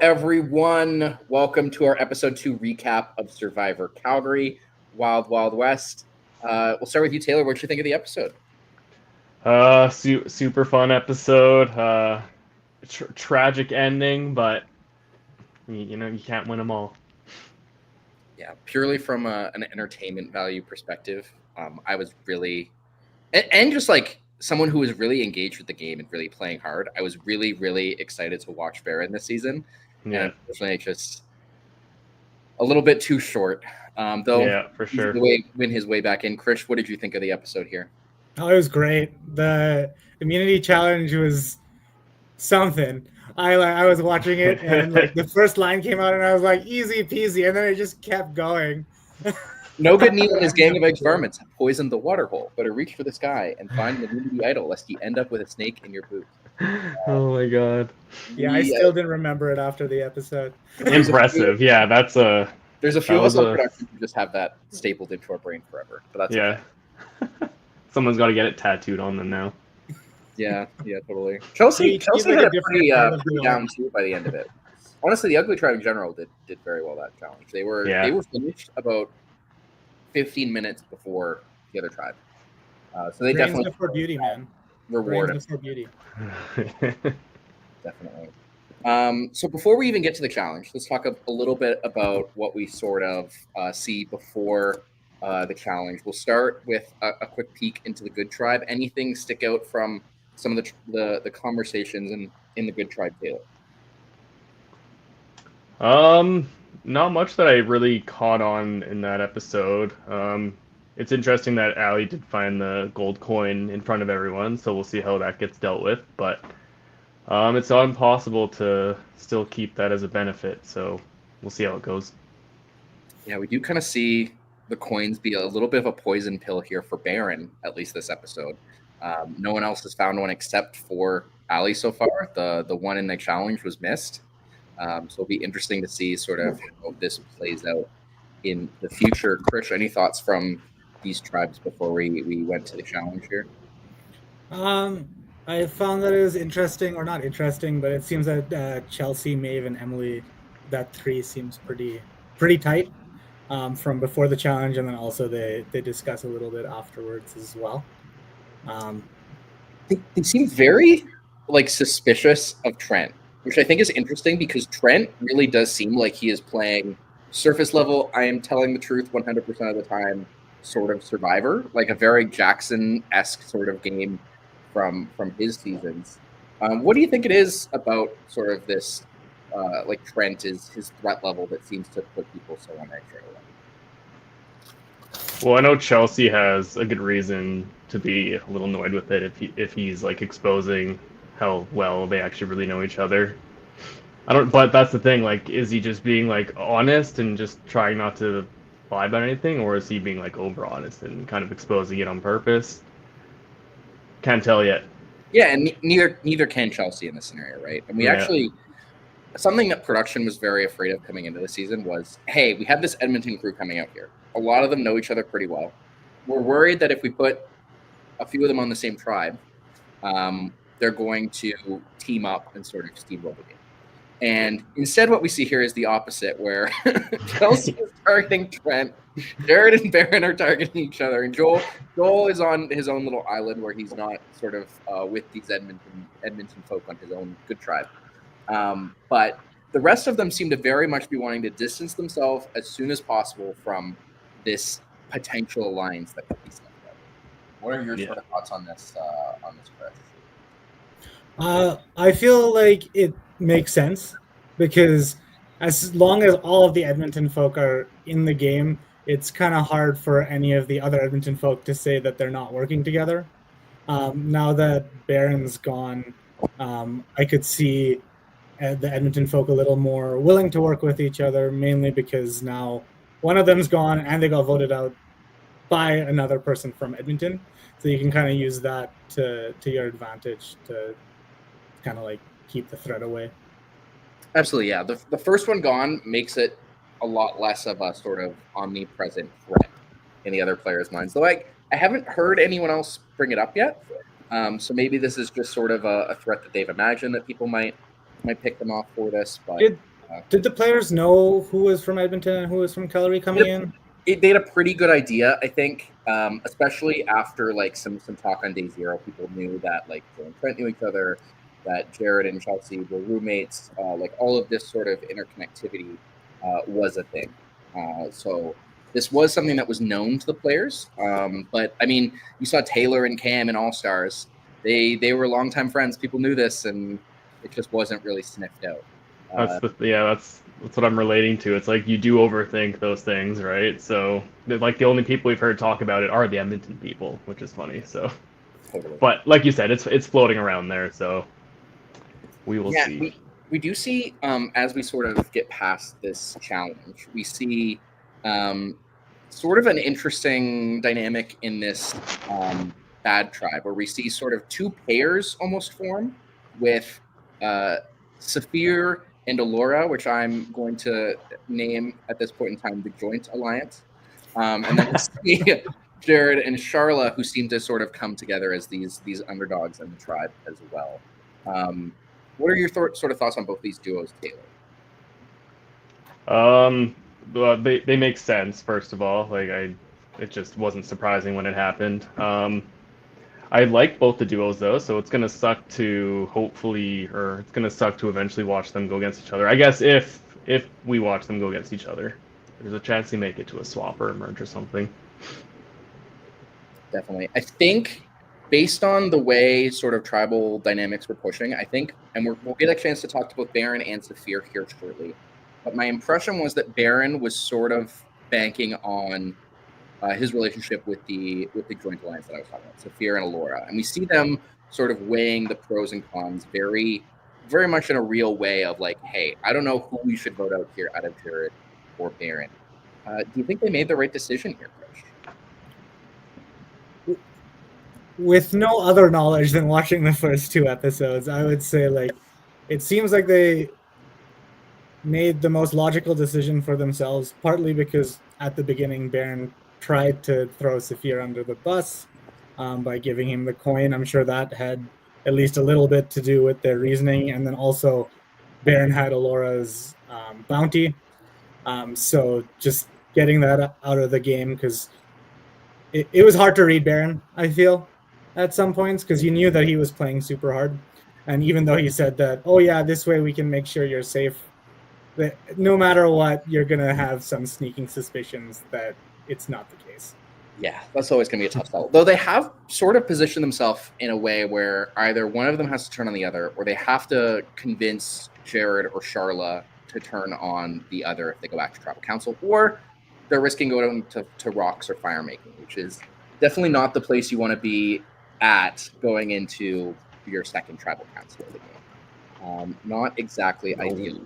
everyone. Welcome to our episode 2 recap of Survivor Calgary, Wild Wild West. We'll start with you, Taylor. What did you think of the episode? Super fun episode. Tragic ending, but you can't win them all. Yeah, purely from an entertainment value perspective, I was really, and just like someone who was really engaged with the game and really playing hard, I was really, really excited to watch Baron this season. Yeah, And unfortunately, it's just a little bit too short. Though yeah, for he's sure. win his way back in. Krish, what did you think of the episode here? Oh, it was great. The immunity challenge was something. I was watching it and like the first line came out and I was like easy peasy, and then it just kept going. No good need in his gang of eggs varmints have poisoned the water hole. Better reach for the sky and find an immunity idol, lest you end up with a snake in your boot. Oh my god. Yeah, I still didn't remember it after the episode. Impressive. Yeah, that's a. There's a few of us on production who just have that stapled into our brain forever. But that's yeah. Okay. Someone's got to get it tattooed on them now. Yeah, totally. Chelsea had a pretty down too by the end of it. Honestly, the Ugly Tribe in general did very well that challenge. They were finished about 15 minutes before the other tribe. So they Brains definitely for beauty, man. Rewarded for beauty. Definitely. So before we even get to the challenge, let's talk a little bit about what we sort of see before the challenge. We'll start with a quick peek into the Good Tribe. Anything stick out from some of the conversations in the Good Tribe, Taylor? Not much that I really caught on in that episode. It's interesting that Allie did find the gold coin in front of everyone, so we'll see how that gets dealt with. But it's not impossible to still keep that as a benefit, so we'll see how it goes. Yeah, we do kind of see the coins be a little bit of a poison pill here for Baron, at least this episode. No one else has found one except for Allie so far. The one in the challenge was missed. So it'll be interesting to see sort of how this plays out in the future. Krish, any thoughts from these tribes before we went to the challenge here? I found that it was interesting, or not interesting, but it seems that Chelsea, Maeve, and Emily, that three seems pretty tight from before the challenge, and then also they discuss a little bit afterwards as well. They seem very suspicious of Trent, which I think is interesting because Trent really does seem like he is playing surface level, I am telling the truth 100% of the time sort of Survivor, like a very Jackson-esque sort of game from his seasons. What do you think it is about sort of this, Trent is his threat level that seems to put people so on edge right away? Well, I know Chelsea has a good reason to be a little annoyed with it if he's like exposing how well they actually really know each other. But that's the thing, like, is he just being like honest and just trying not to lie about anything, or is he being like over honest and kind of exposing it on purpose? Can't tell yet. Yeah, and neither can Chelsea in this scenario, right? And we actually, something that production was very afraid of coming into the season was, hey, we have this Edmonton crew coming out here. A lot of them know each other pretty well. We're worried that if we put a few of them on the same tribe, they're going to team up and sort of steamroll the game. And instead what we see here is the opposite, where Chelsea is targeting Trent, Jared and Baron are targeting each other, and Joel is on his own little island where he's not sort of with these Edmonton folk on his own Good Tribe. But the rest of them seem to very much be wanting to distance themselves as soon as possible from this potential alliance that could be set up. What are your sort of thoughts on this, Chris? I feel like it makes sense because as long as all of the Edmonton folk are in the game, it's kind of hard for any of the other Edmonton folk to say that they're not working together. Now that Baron's gone, I could see the Edmonton folk a little more willing to work with each other, mainly because now one of them's gone and they got voted out by another person from Edmonton. So you can kind of use that to your advantage to kind of like keep the threat away. Absolutely, yeah. The first one gone makes it a lot less of a sort of omnipresent threat in the other players' minds. Though I haven't heard anyone else bring it up yet. So maybe this is just sort of a threat that they've imagined that people might pick them off for this. But Did the players know who was from Edmonton and who was from Calgary coming in? They had a pretty good idea, I think, especially after like some talk on day 0. People knew that like Joe and Trent knew each other, that Jared and Chelsea were roommates. Like all of this sort of interconnectivity was a thing. So this was something that was known to the players. But I mean, you saw Taylor and Cam in All Stars. They were longtime friends. People knew this, and it just wasn't really sniffed out. That's what I'm relating to. It's like you do overthink those things, right? So like the only people we've heard talk about it are the Edmonton people, which is funny. So, Totally. But like you said, it's floating around there, so we will see. We do see as we sort of get past this challenge, we see sort of an interesting dynamic in this bad tribe where we see sort of 2 pairs almost form with Saphir and Alora, which I'm going to name at this point in time the Joint Alliance. And then we see Jared and Charla, who seem to sort of come together as these underdogs in the tribe as well. What are your sort of thoughts on both these duos, Taylor? They make sense, first of all. Like it just wasn't surprising when it happened. I like both the duos though, so it's gonna suck to eventually watch them go against each other. I guess if we watch them go against each other, there's a chance they make it to a swap or a merge or something. Definitely. I think based on the way sort of tribal dynamics we're pushing, I think, and we'll get a chance to talk to both Baron and Saphir here shortly, but my impression was that Baron was sort of banking on his relationship with the Joint Alliance that I was talking about, Saphir and Alora. And we see them sort of weighing the pros and cons very, very much in a real way of like, hey, I don't know who we should vote out here out of Jared or Baron. Do you think they made the right decision here, Krish? With no other knowledge than watching the first 2 episodes, I would say like it seems like they made the most logical decision for themselves, partly because at the beginning Baron tried to throw Saphir under the bus by giving him the coin. I'm sure that had at least a little bit to do with their reasoning. And then also Baron had Alora's bounty. So just getting that out of the game, because it was hard to read Baron, I feel, at some points, because you knew that he was playing super hard. And even though he said that, oh yeah, this way we can make sure you're safe, that no matter what, you're going to have some sneaking suspicions that it's not the case. Yeah, that's always going to be a tough sell. Though they have sort of positioned themselves in a way where either one of them has to turn on the other, or they have to convince Jared or Charla to turn on the other if they go back to Tribal Council, or they're risking going to Rocks or Fire Making, which is definitely not the place you want to be at going into your second Tribal Council of the game. Not exactly ideal.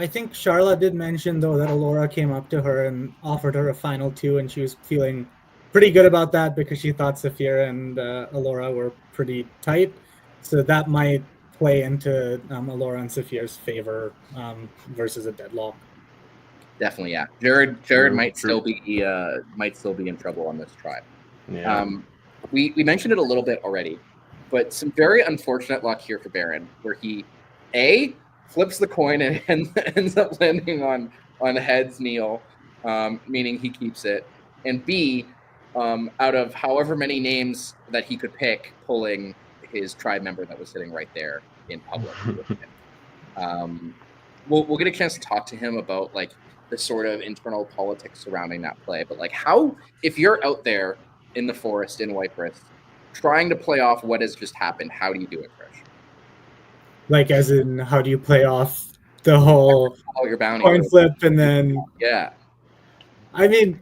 I think Charla did mention, though, that Alora came up to her and offered her a final 2, and she was feeling pretty good about that because she thought Saphir and Alora were pretty tight. So that might play into Alora and Saphir's favor versus a deadlock. Definitely, yeah. Jared might still be in trouble on this tribe. Yeah. We mentioned it a little bit already, but some very unfortunate luck here for Baron, where he flips the coin and ends up landing on heads Neil, meaning he keeps it, and B, out of however many names that he could pick, pulling his tribe member that was sitting right there in public with him. We'll get a chance to talk to him about like the sort of internal politics surrounding that play, but like how, if you're out there in the forest in Whiterest trying to play off what has just happened, how do you do it, Krish? Like, as in, how do you play off the whole your bounty coin flip and then... Yeah. I mean,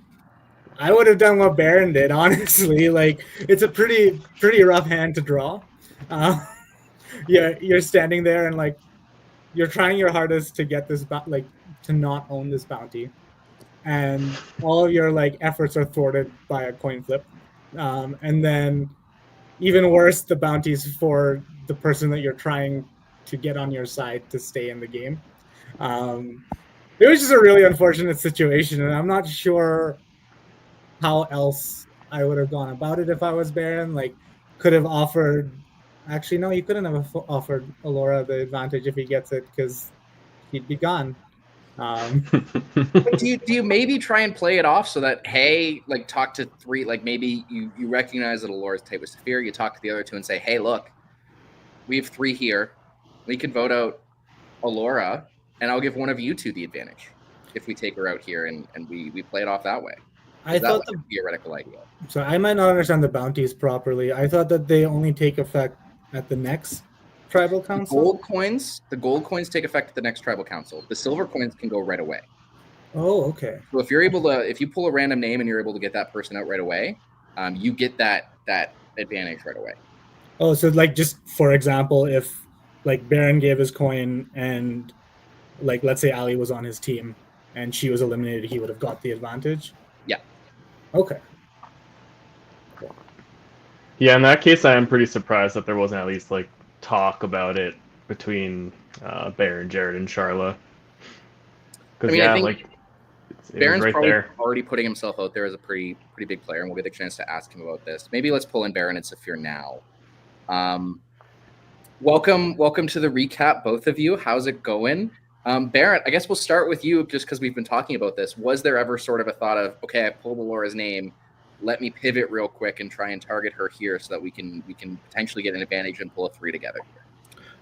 I would have done what Baron did, honestly. Like, it's a pretty rough hand to draw. You're standing there and, like, you're trying your hardest to get this, to not own this bounty. And all of your, like, efforts are thwarted by a coin flip. And then, even worse, the bounties for the person that you're trying to get on your side to stay in the game. It was just a really unfortunate situation, and I'm not sure how else I would have gone about it if I was Baron. Like, could have offered... Actually, no, you couldn't have offered Alora the advantage if he gets it, because he'd be gone. But do you maybe try and play it off so that, hey, like talk to three, like maybe you recognize that Alora's tight with Saphir, you talk to the other two and say, hey, look, we have 3 here. We can vote out Alora, and I'll give one of you two the advantage if we take her out here and we play it off that way. I thought the theoretical idea. So I might not understand the bounties properly. I thought that they only take effect at the next tribal council. The gold coins take effect at the next tribal council. The silver coins can go right away. Oh, okay. So if you pull a random name and you're able to get that person out right away, you get that advantage right away. Oh, so like just for example, if like Baron gave his coin and like let's say Ali was on his team and she was eliminated, he would have got the advantage? Yeah. Okay. Yeah, in that case, I am pretty surprised that there wasn't at least like talk about it between Baron, Jared, and Charla. Because I think like Baron's right probably there. already putting himself out there as a pretty big player, and we'll get the chance to ask him about this. Maybe let's pull in Baron and Saphir now. Welcome to the recap, both of you. How's it going? Baron, I guess we'll start with you just because we've been talking about this. Was there ever sort of a thought of, okay, I pulled Alora's name, let me pivot real quick and try and target her here so that we can potentially get an advantage and pull a 3 together?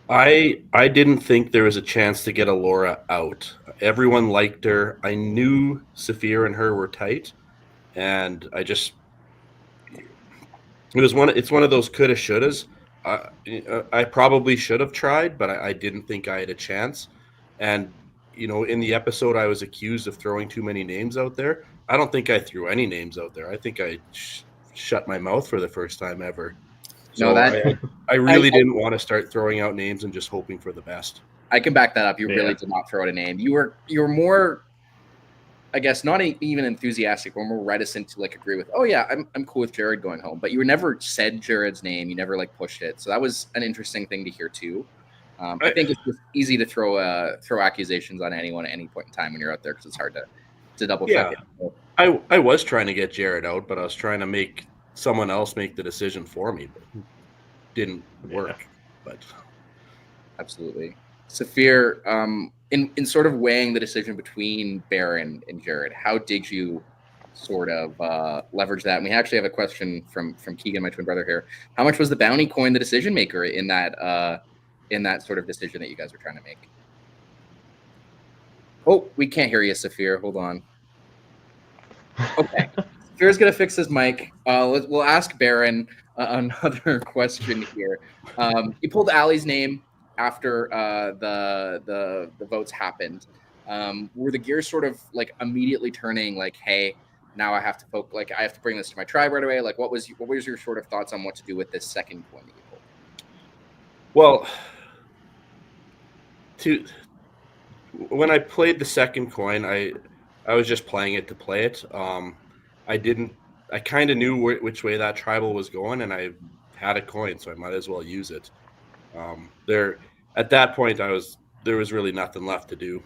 I didn't think there was a chance to get Alora out. Everyone liked her. I knew Saphir and her were tight, and it's one of those coulda shouldas. I probably should have tried, but I didn't think I had a chance. And in the episode, I was accused of throwing too many names out there. I don't think I threw any names out there. I think I shut my mouth for the first time ever. So I really didn't want to start throwing out names and just hoping for the best. I can back that up. You really did not throw out a name. You were more, I guess, not even enthusiastic or more reticent to like agree with, oh yeah, I'm cool with Jared going home. But you never said Jared's name. You never like pushed it. So that was an interesting thing to hear too. I think it's just easy to throw accusations on anyone at any point in time when you're out there because it's hard to double check it. I was trying to get Jared out, but I was trying to make someone else make the decision for me, but it didn't work. But absolutely, Saphir, in sort of weighing the decision between Baron and Jared, how did you sort of leverage that? And we actually have a question from Keegan, my twin brother here. How much was the bounty coin the decision maker in that sort of decision that you guys were trying to make? Oh, we can't hear you, Saphir. Hold on. Okay. Saphir's going to fix his mic. We'll ask Baron another question here. You pulled Ali's name after the votes happened. Were the gears sort of like immediately turning like, hey, now I have to I have to bring this to my tribe right away? Like what was your sort of thoughts on what to do with this second coin that you pulled? Well, when I played the second coin, I was just playing it to play it. I kind of knew which way that tribal was going, and I had a coin, so I might as well use it. At that point, there was really nothing left to do.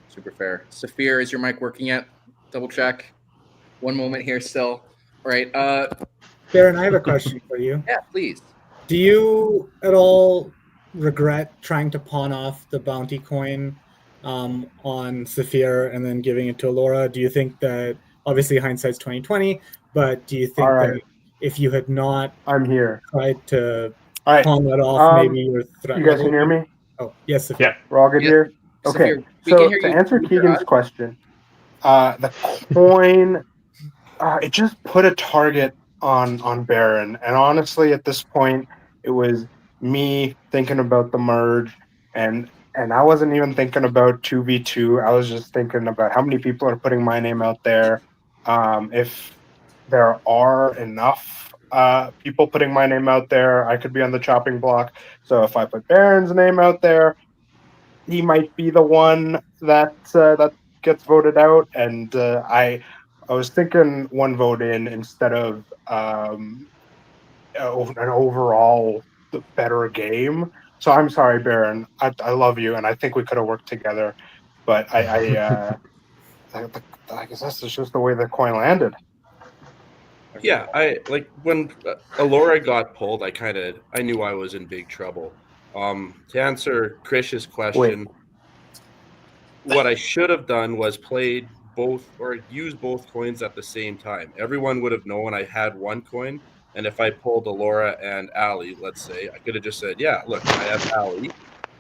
Super fair. Saphir, is your mic working yet? Double check. One moment here still. All right. Baron, I have a question for you. Yeah, please. Do you at all regret trying to pawn off the bounty coin on Saphir and then giving it to Alora? Do you think that, obviously hindsight's 2020, but do you think that if you had not tried to pawn that off, maybe you're threatened? You guys can hear me? Oh, yes, Saphir. Yeah. We're all good here? Okay, so to answer Keegan's question, the coin, it just put a target on Baron. And honestly, at this point, it was me thinking about the merge, and I wasn't even thinking about 2v2. I was just thinking about how many people are putting my name out there. If there are enough people putting my name out there, I could be on the chopping block. So if I put Baron's name out there, he might be the one that gets voted out. And I was thinking one vote in instead of an overall better game. So I'm sorry, Baron. I love you, and I think we could have worked together. But I guess that's just the way the coin landed. Yeah, I like when Alora got pulled. I knew I was in big trouble. To answer Krish's question, what I should have done was played both or used both coins at the same time. Everyone would have known I had one coin, and if I pulled Alora and Allie, let's say, I could have just said, yeah, look, I have Allie.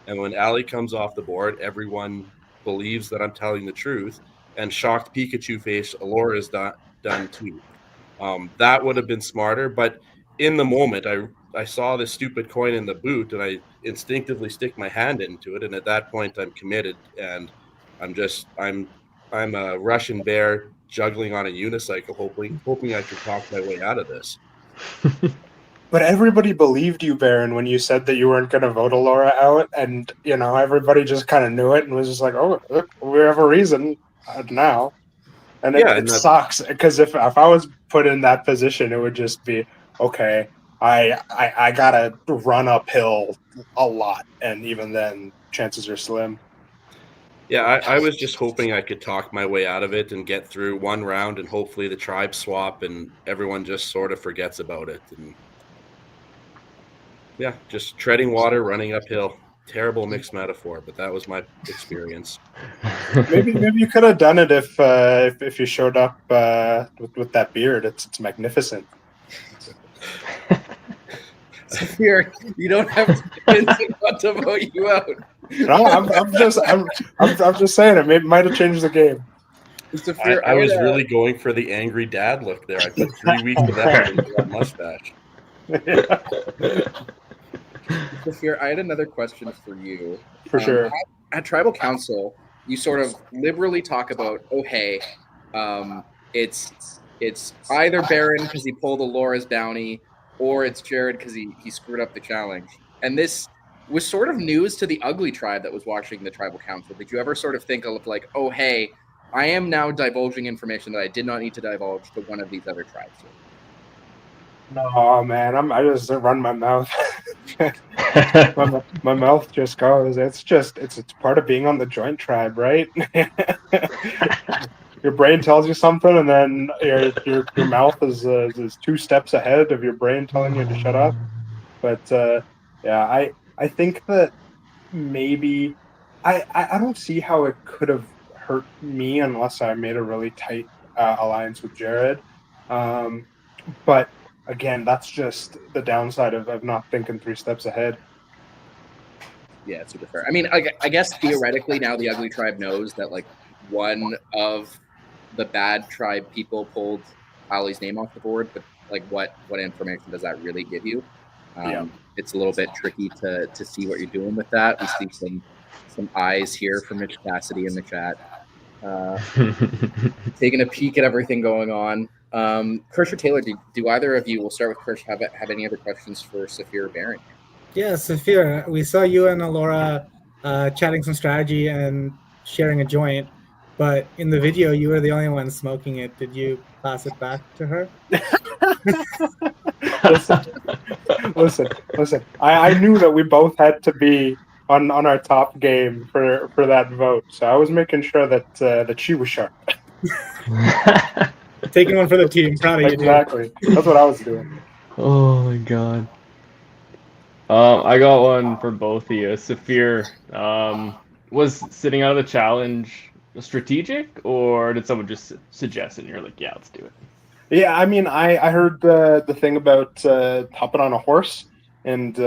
And when Allie comes off the board, everyone believes that I'm telling the truth. And shocked Pikachu face, Alora is done too. That would have been smarter. But in the moment, I saw this stupid coin in the boot, and I instinctively stick my hand into it. And at that point, I'm committed, and I'm a Russian bear juggling on a unicycle, hoping I could talk my way out of this. But everybody believed you, Baron, when you said that you weren't going to vote Alora out, and everybody just kind of knew it and was just like, "Oh, look, we have a reason now." And it sucks because if I was put in that position, it would just be okay. I gotta run uphill a lot, and even then, chances are slim. Yeah, I was just hoping I could talk my way out of it and get through one round, and hopefully the tribes swap and everyone just sort of forgets about it. And yeah, just treading water, running uphill. Terrible mixed metaphor, but that was my experience. Maybe you could have done it if you showed up with that beard. It's magnificent. Saphir, you don't have to convince anyone to vote you out. No, I'm just saying it might have changed the game. Saphir, I was really going for the angry dad look there. I put 3 weeks of effort into that mustache. Saphir, I had another question for you. For sure. At Tribal Council, you sort of liberally talk about, it's either Baron because he pulled Alora's bounty, or it's Jared because he screwed up the challenge. And this was sort of news to the Ugly tribe that was watching the Tribal Council. Did you ever sort of think of like, I am now divulging information that I did not need to divulge to one of these other tribes? No, man, I just run my mouth. my mouth just goes. It's part of being on the joint tribe, right? Your brain tells you something, and then your mouth is 2 steps ahead of your brain telling you to shut up. But yeah, I think that maybe I don't see how it could have hurt me unless I made a really tight alliance with Jared. But again, that's just the downside of not thinking 3 steps ahead. Yeah, it's super fair. I mean, I guess theoretically now the Ugly tribe knows that like one of the bad tribe people pulled Ali's name off the board, but like what information does that really give you? It's a little bit tricky to see what you're doing with that. We see some eyes here from Mitch Cassidy in the chat, taking a peek at everything going on. Krish or Taylor, do either of you, we'll start with Krish, have any other questions for Saphir or Baron? Yeah, Saphir, we saw you and Alora chatting some strategy and sharing a joint, but in the video, you were the only one smoking it. Did you pass it back to her? Listen. I knew that we both had to be on our top game for that vote, so I was making sure that she was sharp. Taking one for the team. Proud of you. Exactly. That's what I was doing. Oh my god. I got one for both of you. Saphir, was sitting out of the challenge strategic, or did someone just suggest it and you're like, yeah, let's do it? Yeah, I mean, I heard the thing about hopping on a horse, and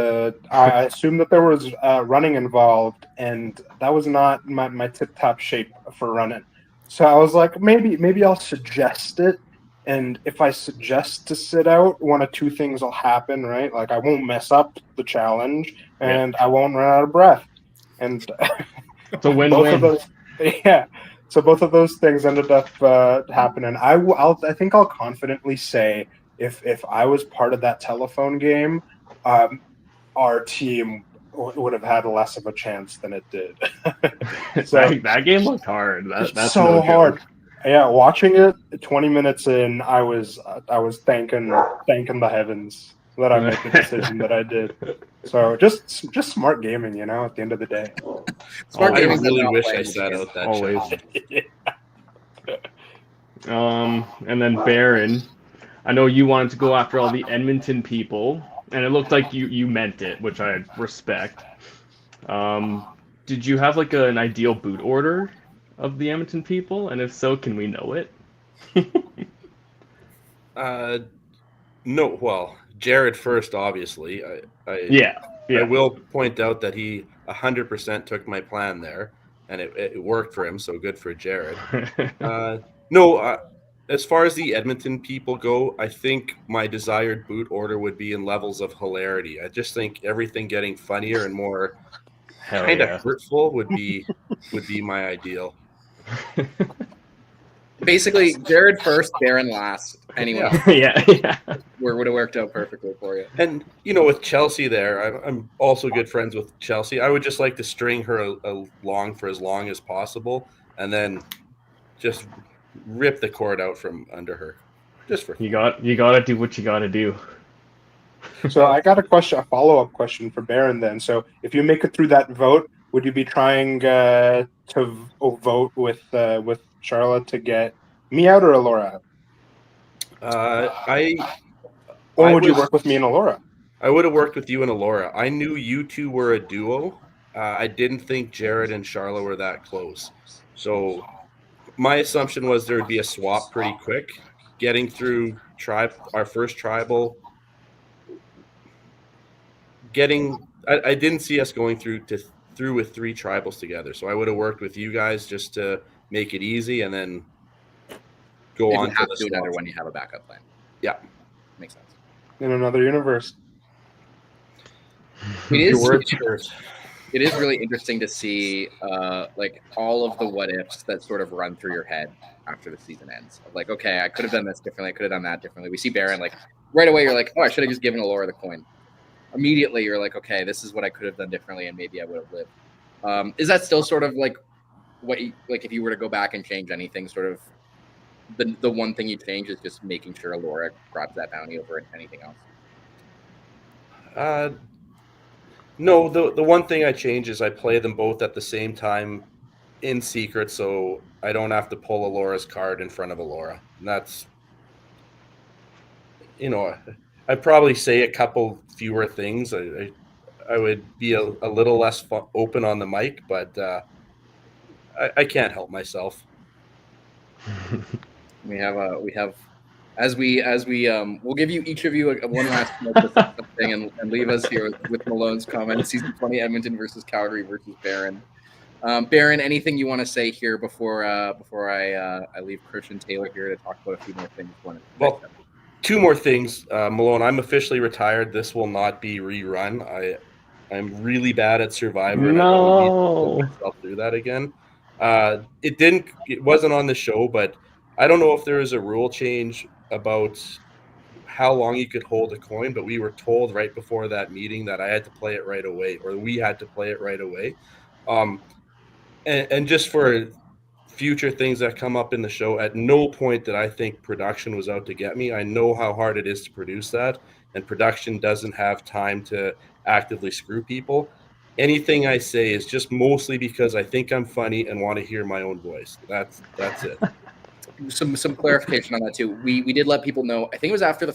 I assumed that there was running involved, and that was not my tip-top shape for running. So I was like, maybe I'll suggest it, and if I suggest to sit out, one of 2 things will happen, right? Like I won't mess up the challenge, and I won't run out of breath. And it's a win-win. So both of those things ended up happening. I think I'll confidently say if I was part of that telephone game, our team would have had less of a chance than it did. So that game looked hard. That's so hard. Yeah, watching it 20 minutes in, I was thanking the heavens that I made the decision that I did. So just smart gaming, at the end of the day. Smart gaming. I really wish I sat out that challenge. And then Baron, I know you wanted to go after all the Edmonton people, and it looked like you meant it, which I respect. Did you have like an ideal boot order of the Edmonton people? And if so, can we know it? No, well, Jared first, obviously. Yeah. I will point out that he 100% took my plan there, and it worked for him, so good for Jared. As far as the Edmonton people go, I think my desired boot order would be in levels of hilarity. I just think everything getting funnier and more kind of hurtful would be my ideal. Basically, Jared first, Baron last. Anyway, yeah. Would have worked out perfectly for you. And with Chelsea there, I'm also good friends with Chelsea. I would just like to string her along for as long as possible, and then just rip the cord out from under her. Just for you gotta do what you gotta do. So I got a follow-up question for Baron then. So if you make it through that vote, would you be trying to vote with Charlotte to get me out or Alora out? Would you work with me and Alora? I would have worked with you and Alora. I knew you two were a duo. I didn't think Jared and Charlotte were that close. So my assumption was there would be a swap pretty quick. Getting through our first tribal. I didn't see us going through with 3 tribals together. So I would have worked with you guys just to make it easy, and then go on to do another one. You have a backup plan. Yeah, makes sense. In another universe, it is really interesting to see like all of the what ifs that sort of run through your head after the season ends. Like, okay, I could have done this differently. I could have done that differently. We see Baron, like right away, you're like, oh, I should have just given Alora the coin. Immediately, you're like, okay, this is what I could have done differently, and maybe I would have lived. Is that still sort of like what if you were to go back and change anything, sort of the one thing you change is just making sure Alora grabs that bounty over anything else? No, the one thing I change is I play them both at the same time in secret, so I don't have to pull Alora's card in front of Alora. And that's, I'd probably say a couple fewer things. I would be a little less open on the mic, but I can't help myself. We have as we we'll give you each of you one last thing and leave us here with Malone's comment. Season 20, Edmonton versus Calgary versus Baron. Baron, anything you want to say here before I leave Krish and Taylor here to talk about a few more things? Well, 2 more things, Malone. I'm officially ratired. This will not be rerun. I'm really bad at Survivor. And I don't need to put myself through that again. It wasn't on the show, but I don't know if there is a rule change about how long you could hold a coin, but we were told right before that meeting that I had to play it right away, or we had to play it right away. And just for future things that come up in the show, at no point did I think production was out to get me. I know how hard it is to produce that, and production doesn't have time to actively screw people. Anything I say is just mostly because I think I'm funny and want to hear my own voice. That's it. Some clarification on that too. We did let people know. I think it was after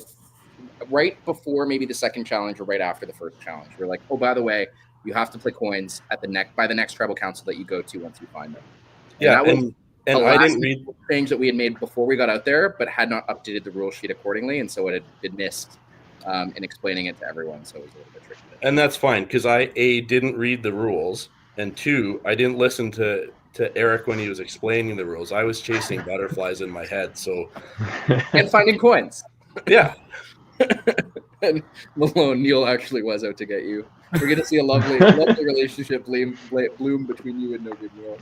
right before maybe the second challenge or right after the first challenge. We're like, oh, by the way, you have to play coins by the next tribal council that you go to once you find them. And I didn't read the change that we had made before we got out there, but had not updated the rule sheet accordingly, and so it had been missed in explaining it to everyone. So it was a little bit tricky. And that's fine because I didn't read the rules, and 2, I didn't listen to Eric when he was explaining the rules. I was chasing butterflies in my head, so and finding coins. Yeah. And Malone, Neil actually was out to get you. We're going to see a lovely relationship bloom between you and No Good Neil.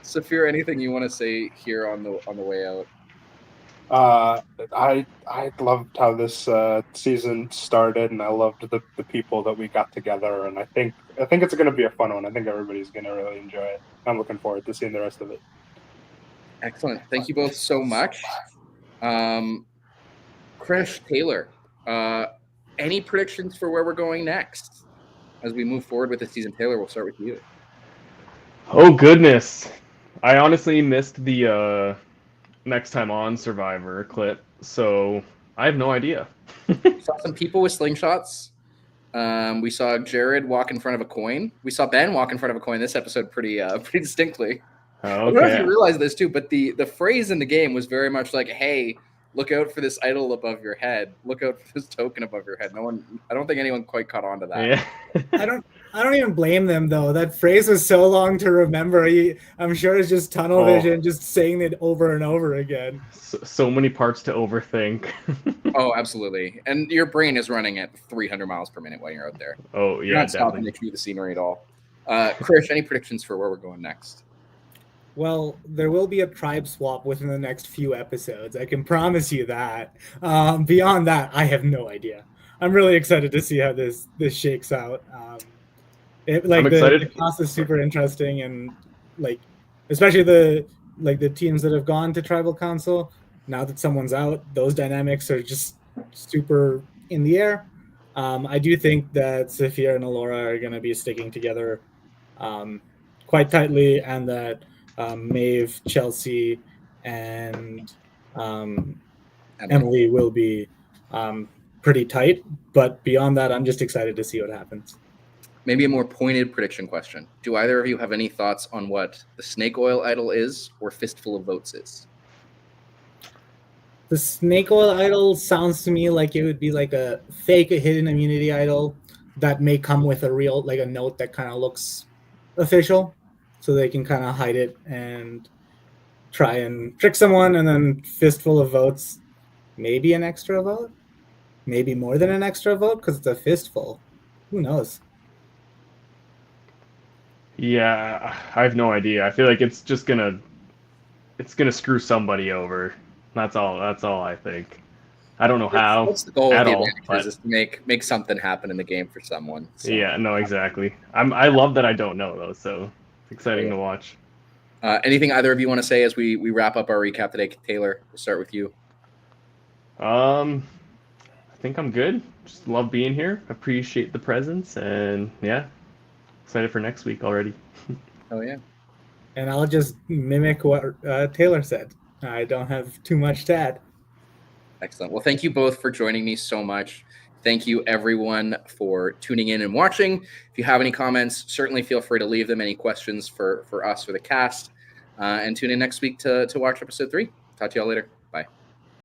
Saphir, anything you want to say here on the way out? I loved how this season started, and I loved the people that we got together, and I think it's going to be a fun one. I think everybody's going to really enjoy it. I'm looking forward to seeing the rest of it. Excellent. Thank you both so much. Krish, Taylor, any predictions for where we're going next as we move forward with the season? Taylor, we'll start with you. Oh, goodness. I honestly missed the next time on Survivor clip, so I have no idea. Saw some people with slingshots. We saw Jared walk in front of a coin. We saw Ben walk in front of a coin this episode pretty distinctly. Okay. I don't know if you realize this too, but the phrase in the game was very much like, "Hey, look out for this idol above your head. Look out for this token above your head." I don't think anyone quite caught on to that. Yeah. I don't even blame them though. That phrase was so long to remember. I'm sure it's just tunnel vision, just saying it over and over again. So many parts to overthink. Oh, absolutely. And your brain is running at 300 miles per minute when you're out there. Oh, yeah, you're not stopping to chew the scenery at all. Krish, any predictions for where we're going next? Well, there will be a tribe swap within the next few episodes. I can promise you that. Beyond that, I have no idea. I'm really excited to see how this shakes out. The class is super interesting, and like, especially the teams that have gone to tribal council. Now that someone's out, those dynamics are just super in the air. I do think that Sophia and Alora are going to be sticking together quite tightly, and that Maeve, Chelsea, and Emily will be pretty tight. But beyond that, I'm just excited to see what happens. Maybe a more pointed prediction question. Do either of you have any thoughts on what the snake oil idol is or Fistful of Votes is? The snake oil idol sounds to me like it would be like a hidden immunity idol that may come with a real, like a note that kind of looks official, so they can kind of hide it and try and trick someone. And then Fistful of Votes, maybe an extra vote, maybe more than an extra vote because it's a fistful. Who knows? Yeah, I have no idea. I feel like it's gonna screw somebody over. That's all I think. I don't know how. What's the goal at of the all, advantage is to make something happen in the game for someone. So. Yeah, no, exactly. I love that I don't know though, so it's exciting to watch. Anything either of you want to say as we wrap up our recap today? Taylor, we'll start with you. I think I'm good. Just love being here. Appreciate the presence, and yeah, excited for next week already. Oh yeah. And I'll just mimic what Taylor said. I don't have too much to add. Excellent. Well, thank you both for joining me so much. Thank you, everyone, for tuning in and watching. If you have any comments, certainly feel free to leave them. Any questions for us or the cast. And tune in next week to watch episode 3. Talk to you all later.